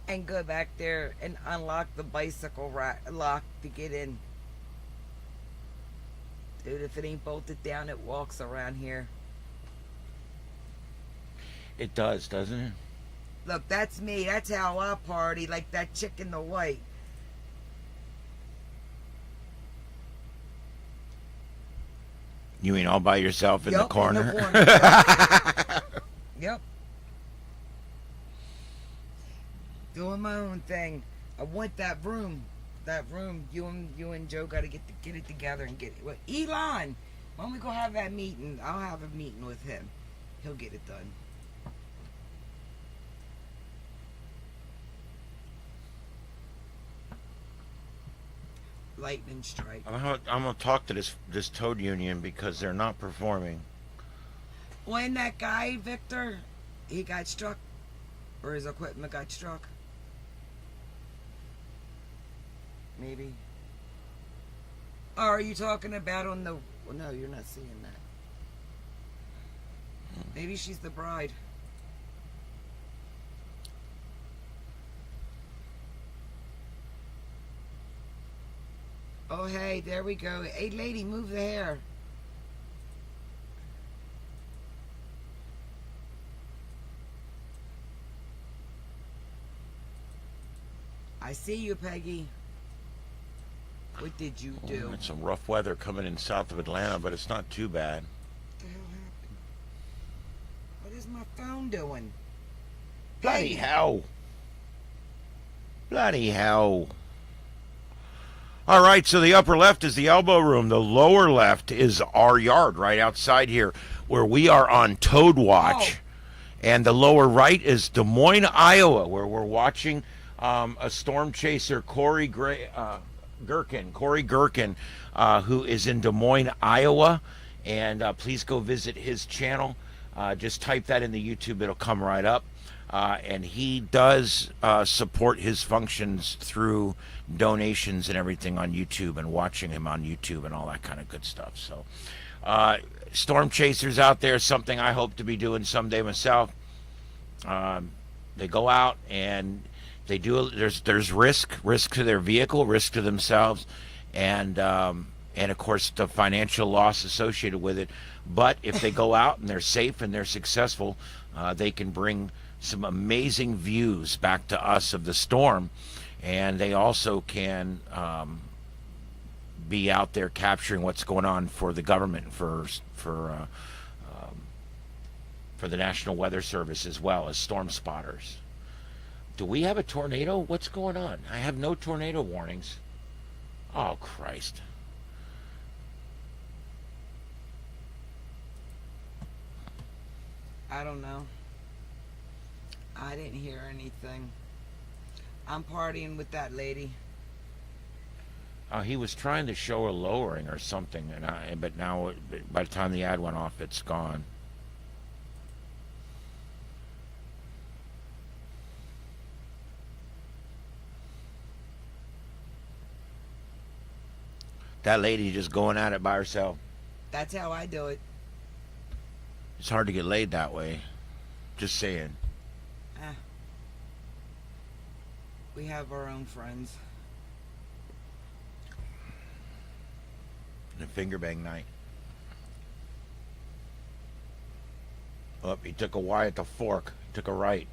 and go back there and unlock the bicycle lock to get in. Dude, if it ain't bolted down, it walks around here. It does, doesn't it? Look, that's me. That's how I party, like that chick in the white. You mean all by yourself in the Yup, corner? in the corner. Yep. Doing my own thing. I want that room. That room. You and Joe got to get it together and get it. Well, Elon, why don't we go have that meeting? I'll have a meeting with him. He'll get it done. Lightning strike. I'm gonna talk to this toad union because they're not performing. When that guy, Victor, he got struck, or his equipment got struck. Maybe. Or are you talking about on the... Well, no, you're not seeing that. Maybe she's the bride. Oh, hey, there we go. Hey, lady, move the hair. I see you, Peggy. What did you do? It's some rough weather coming in south of Atlanta, but it's not too bad. What the hell happened? What is my phone doing? Bloody Hey. hell. Bloody hell. All right, so the upper left is the elbow room. The lower left is our yard right outside here where we are on Toad Watch. Oh. And the lower right is Des Moines, Iowa, where we're watching a storm chaser, Corey Gherkin, who is in Des Moines, Iowa. And please go visit his channel. Just type that in the YouTube. It'll come right up. And he does support his functions through donations and everything on YouTube and watching him on YouTube and all that kind of good stuff. So storm chasers out there, something I hope to be doing someday myself. They go out and they do. There's risk to their vehicle, risk to themselves, and of course the financial loss associated with it. But if they go out and they're safe and they're successful, they can bring some amazing views back to us of the storm, and they also can be out there capturing what's going on for the government, for the National Weather Service, as well as storm spotters. Do we have a tornado? What's going on? I have no tornado warnings. Oh, Christ. I don't know. I didn't hear anything. I'm partying with that lady. He was trying to show a lowering or something, but now by the time the ad went off, it's gone. That lady just going at it by herself. That's how I do it. It's hard to get laid that way. Just saying. Ah, we have our own friends. And a finger bang night. Oh, he took a Y at the fork. He took a right.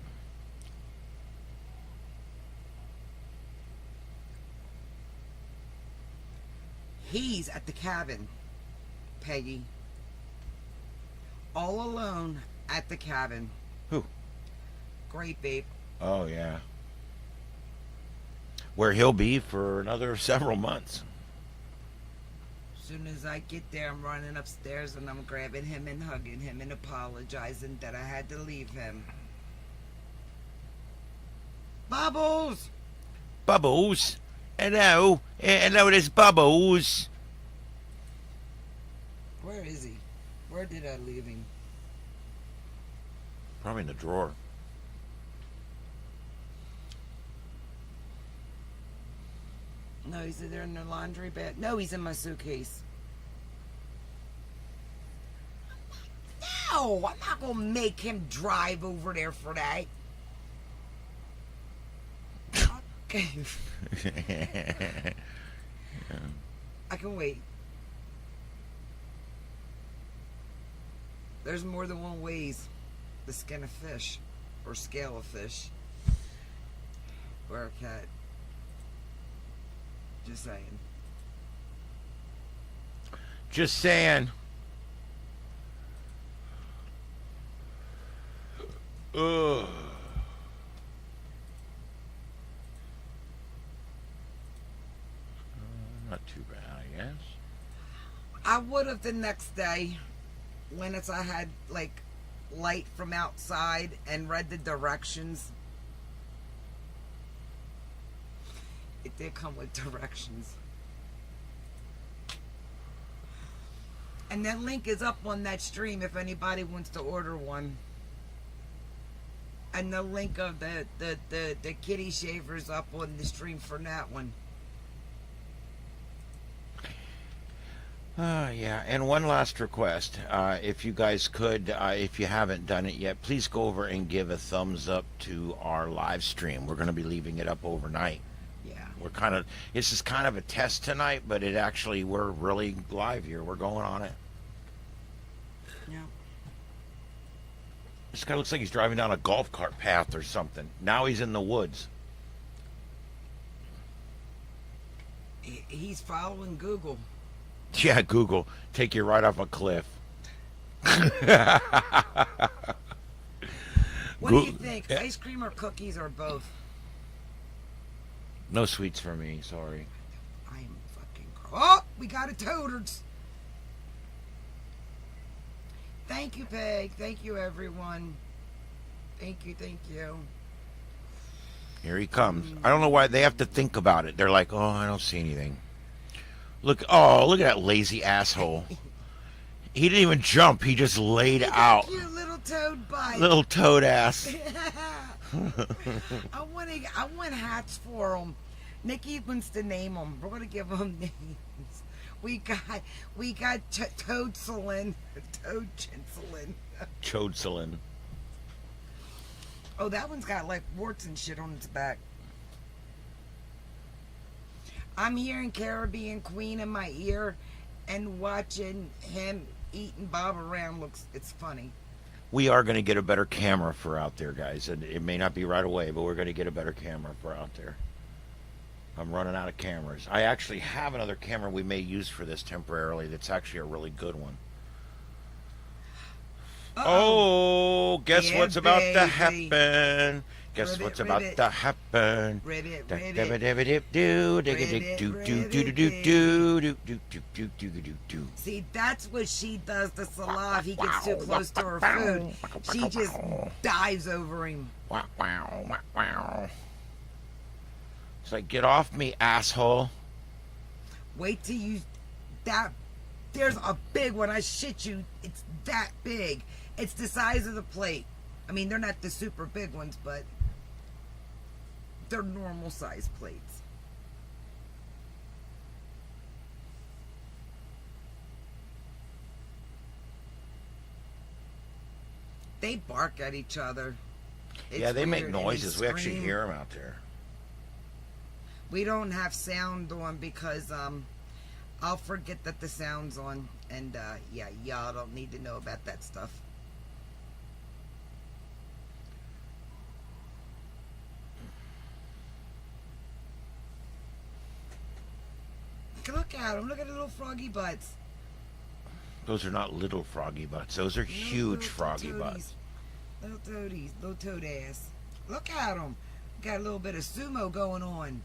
He's at the cabin, Peggy. All alone at the cabin. Who? Great babe. Oh, yeah. Where he'll be for another several months. As soon as I get there, I'm running upstairs and I'm grabbing him and hugging him and apologizing that I had to leave him. Bubbles! Bubbles. Hello. Hello, there's Bubbles. Where is he? Where did I leave him? Probably in the drawer. No, he's there in the laundry bed. No, he's in my suitcase. No, I'm not going to make him drive over there for that. Okay. I can wait. There's more than one ways to skin a fish or scale a fish or a cat. Just saying. Just saying. Ugh. Not too bad, I guess. I would have the next day when I had like light from outside and read the directions. It did come with directions. And that link is up on that stream if anybody wants to order one. And the link of the kitty shavers up on the stream for that one. Yeah, and one last request. If you guys could, if you haven't done it yet, please go over and give a thumbs up to our live stream. We're going to be leaving it up overnight. Yeah. This is kind of a test tonight, but we're really live here. We're going on it. Yeah. This guy looks like he's driving down a golf cart path or something. Now he's in the woods. He's following Google. Yeah, Google, take you right off a cliff. What do you think? Ice cream or cookies or both? No sweets for me, sorry. I am fucking... Oh, we got a toaders. Thank you, Peg. Thank you, everyone. Thank you, thank you. Here he comes. I don't know why they have to think about it. They're like, oh, I don't see anything. Look at that lazy asshole. He didn't even jump. He just laid out. Cute little toad bite. Little toad ass. I want hats for him. Nikki wants to name them. We're gonna give them names. We got Toadcelin, Toad Chincelin. Chodselin. Oh, that one's got like warts and shit on its back. I'm hearing Caribbean Queen in my ear and watching him eating Bob around it's funny. We are going to get a better camera for out there, guys. And it may not be right away, but we're going to get a better camera for out there. I'm running out of cameras. I actually have another camera we may use for this temporarily that's actually a really good one. Uh-oh. Oh, guess Yeah, what's about to baby. happen? Guess Ribbit, what's about ribbit. to happen? Ribbit, Da- ribbit. dabba- dabba- dip- doo, digga- dig- Ribbit, doo- doo- ribbit, doo- doo- doo- doo- doo- doo- doo- doo- doo- doo- doo. See, that's what she does to Salah if he gets too close to her food. She just dives over him. Wow, wow, wow, wow. It's like, get off me, asshole. Wait till you that there's a big one. I shit you, it's that big. It's the size of the plate. I mean, they're not the super big ones, but they're normal size plates. They bark at each other. It's Yeah, they make weird, and noises. We actually scream. hear them out there. We don't have sound on because I'll forget that the sound's on, and yeah, y'all don't need to know about that stuff. Look at them. Look at the little froggy butts. Those are not little froggy butts. Those are huge Little froggy toadies. butts. Little toadies. Little toad ass. Look at them. Got a little bit of sumo going on.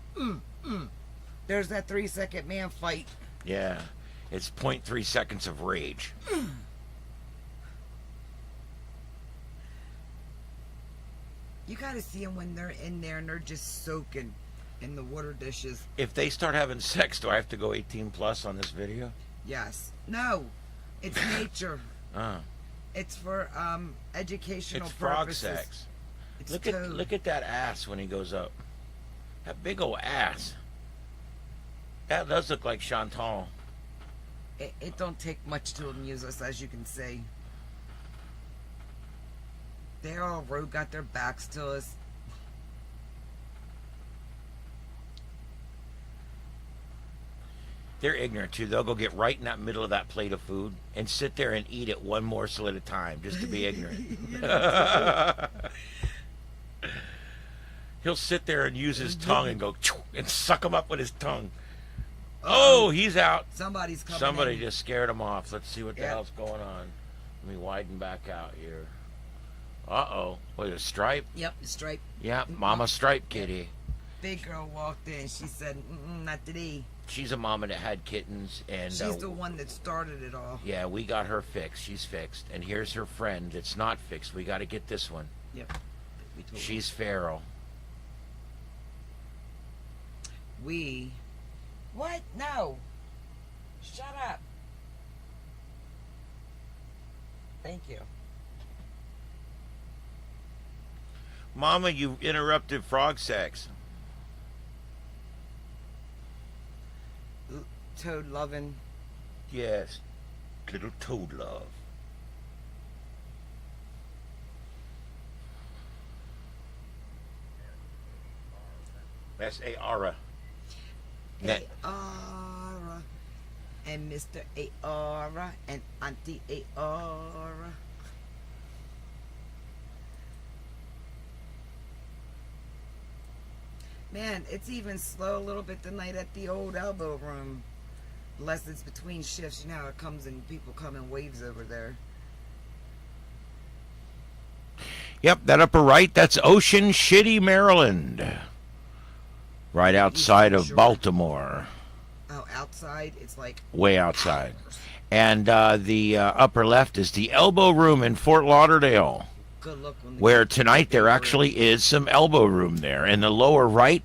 There's that 3-second man fight. Yeah. It's 0.3 seconds of rage. You gotta see them when they're in there and they're just soaking in the water dishes. If they start having sex, do I have to go 18 plus on this video? Yes. No. It's nature. Uh, It's for educational it's frog purposes. sex. It's Look at that ass when he goes up. That big old ass. That does look like Chantal. It don't take much to amuse us, as you can see. They're all got their backs to us. They're ignorant too. They'll go get right in that middle of that plate of food and sit there and eat it one morsel at a time just to be ignorant. He'll sit there and use his tongue and go and suck him up with his tongue. Oh, he's out. Somebody's coming Somebody in. just scared him off. Let's see what the Yep. hell's going on. Let me widen back out here. Uh-oh. What, a stripe? Yep, stripe. Yeah, Mama Stripe Kitty. Big girl walked in. She said, not today. She's a mama that had kittens, and She's the one that started it all. yeah, we got her fixed. She's fixed. And here's her friend that's not fixed. We got to get this one. Yep. We told She's feral. What? No. Shut up. Thank you. Mama, you interrupted frog sex. Toad loving. Yes. Little toad love. That's Aara. Aara. And Mr. Aara. And Auntie Aara. Man, it's even slow a little bit tonight at the old elbow room. Unless it's between shifts, you know how it comes and people come in waves over there. Yep, that upper right, that's Ocean Shitty, Maryland. Right outside of Sure. Baltimore. Oh, outside, it's like Way outside. And the upper left is the Elbow Room in Fort Lauderdale, good look when where tonight there actually is some elbow room there. In the lower right,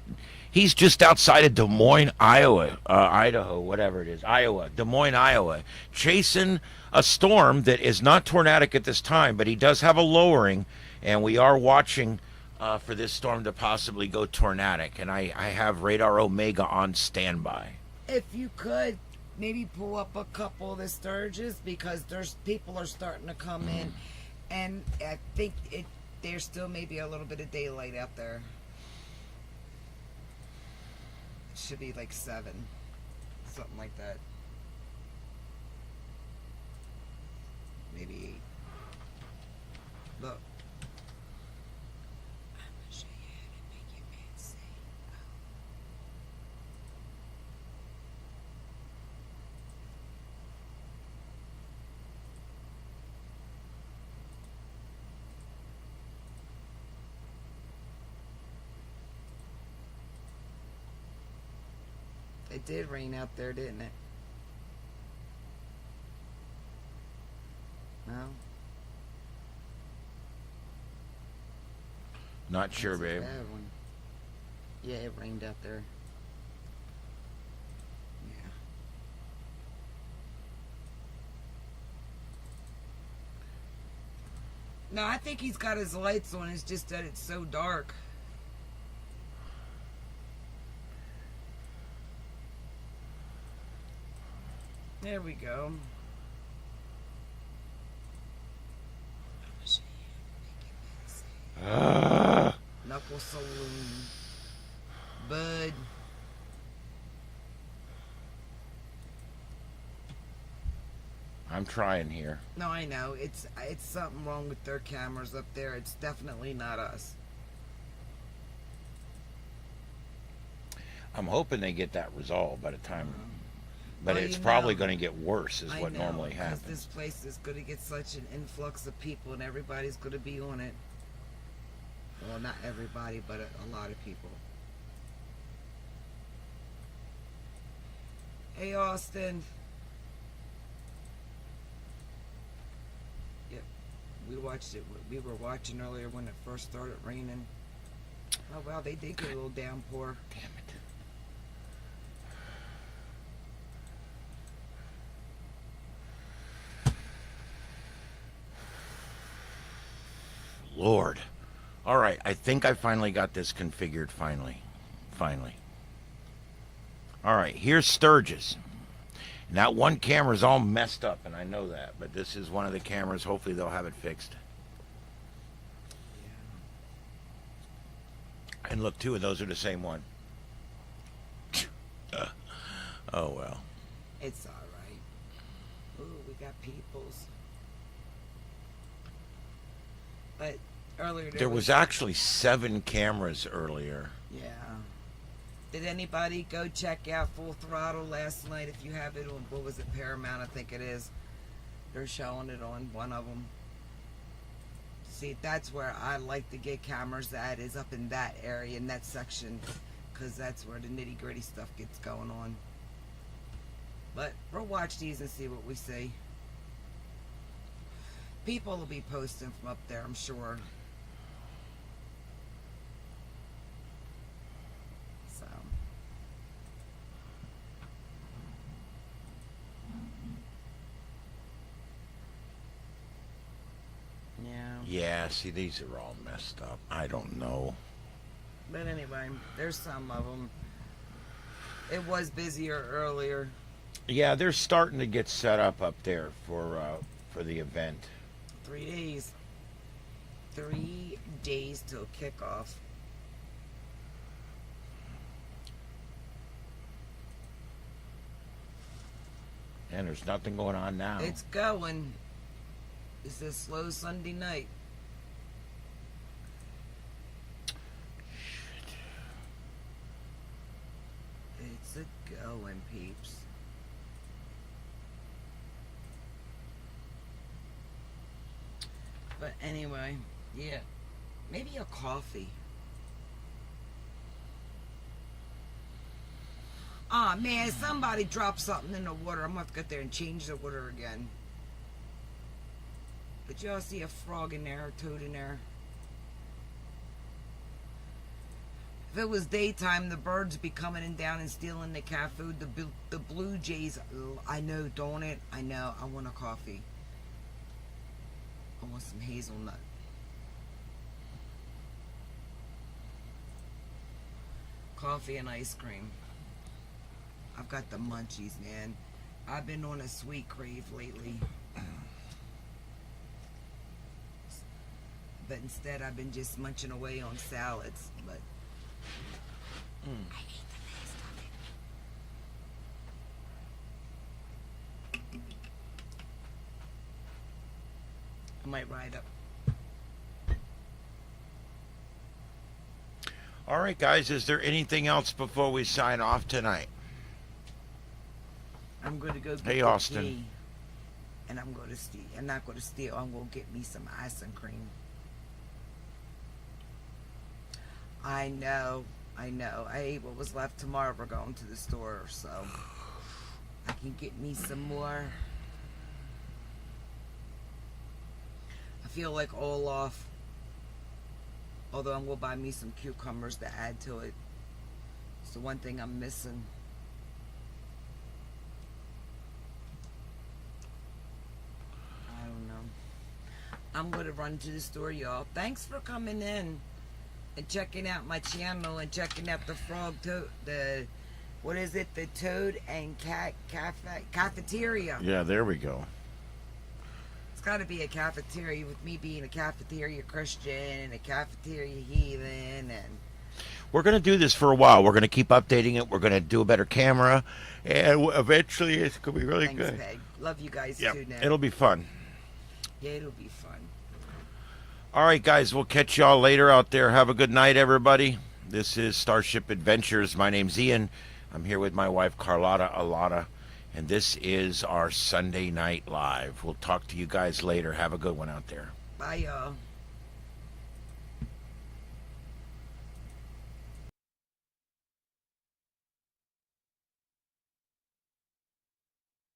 he's just outside of Des Moines, Idaho, whatever it is, Des Moines, Iowa, chasing a storm that is not tornadic at this time, but he does have a lowering, and we are watching for this storm to possibly go tornadic, and I have Radar Omega on standby. if you could maybe pull up a couple of the sturges, because there's people are starting to come in, and I think there's still maybe a little bit of daylight out there. It should be like 7, something like that, maybe 8. Look, I'm gonna show you how to make your man say It did rain out there, didn't it? No? Not sure, That's a babe. bad one. Yeah, it rained out there. Yeah. No, I think he's got his lights on. It's just that it's so dark. There we go. Knuckle Saloon. Bud. I'm trying here. No, I know. It's something wrong with their cameras up there. It's definitely not us. I'm hoping they get that resolved by the time. But Well, it's you probably know, going to get worse, is I what know, normally 'cause happens. this place is going to get such an influx of people, and everybody's going to be on it. Well, not everybody, but a lot of people. Hey, Austin. Yep, we watched it. We were watching earlier when it first started raining. Oh wow, they did get a little downpour. Damn it. Lord. All right, I think I finally got this configured finally. All right, here's Sturgis. And that one camera's all messed up, and I know that, but this is one of the cameras. Hopefully they'll have it fixed. And look, two of those are the same one. Oh, well. It's all right. Ooh, we got peoples. But earlier There was actually 7 cameras earlier. Yeah. Did anybody go check out Full Throttle last night? If you have it on, what was it, Paramount? I think it is. They're showing it on one of them. See, that's where I like to get cameras at, is up in that area, in that section, because that's where the nitty gritty stuff gets going on. But we'll watch these and see what we see. People will be posting from up there, I'm sure. So. Yeah. Yeah, see, these are all messed up. I don't know. But anyway, there's some of them. It was busier earlier. Yeah, they're starting to get set up there for the event. 3 days. 3 days till kickoff. And there's nothing going on now. It's going. It's a slow Sunday night. It's a going, peeps. But anyway, yeah. Maybe a coffee. Ah, man, somebody dropped something in the water. I'm going to have to get there and change the water again. But y'all see a frog in there, a toad in there? If it was daytime, the birds be coming in down and stealing the cat food. The blue jays, I know, don't it? I know. I want a coffee. I want some hazelnut. Coffee and ice cream. I've got the munchies, man. I've been on a sweet crave lately. But instead, I've been just munching away on salads. But I hate the taste of it. I might ride up. All right, guys, is there anything else before we sign off tonight? I'm going to go get Hey, the Austin. key, and I'm going to steal. I'm not going to steal. I'm going to get me some ice and cream. I know. I ate what was left tomorrow. We're going to the store, so I can get me some more. I feel like Olaf. Although I'm going to buy me some cucumbers to add to it. It's the one thing I'm missing. I don't know. I'm gonna run to the store, y'all. Thanks for coming in and checking out my channel and checking out the what is it? The Toad and Cat Cafeteria. Yeah, there we go. It's got to be a cafeteria with me being a cafeteria Christian and a cafeteria heathen and. We're going to do this for a while. We're going to keep updating it. We're going to do a better camera, and eventually it's going to be really Thanks, good. Peg. Love you guys Yeah, too now. it'll be fun. Yeah, it'll be fun. All right, guys, we'll catch y'all later out there. Have a good night, everybody. This is Starship Adventures. My name's Ian. I'm here with my wife, Carlotta Alada, and this is our Sunday Night Live. We'll talk to you guys later. Have a good one out there. Bye, y'all.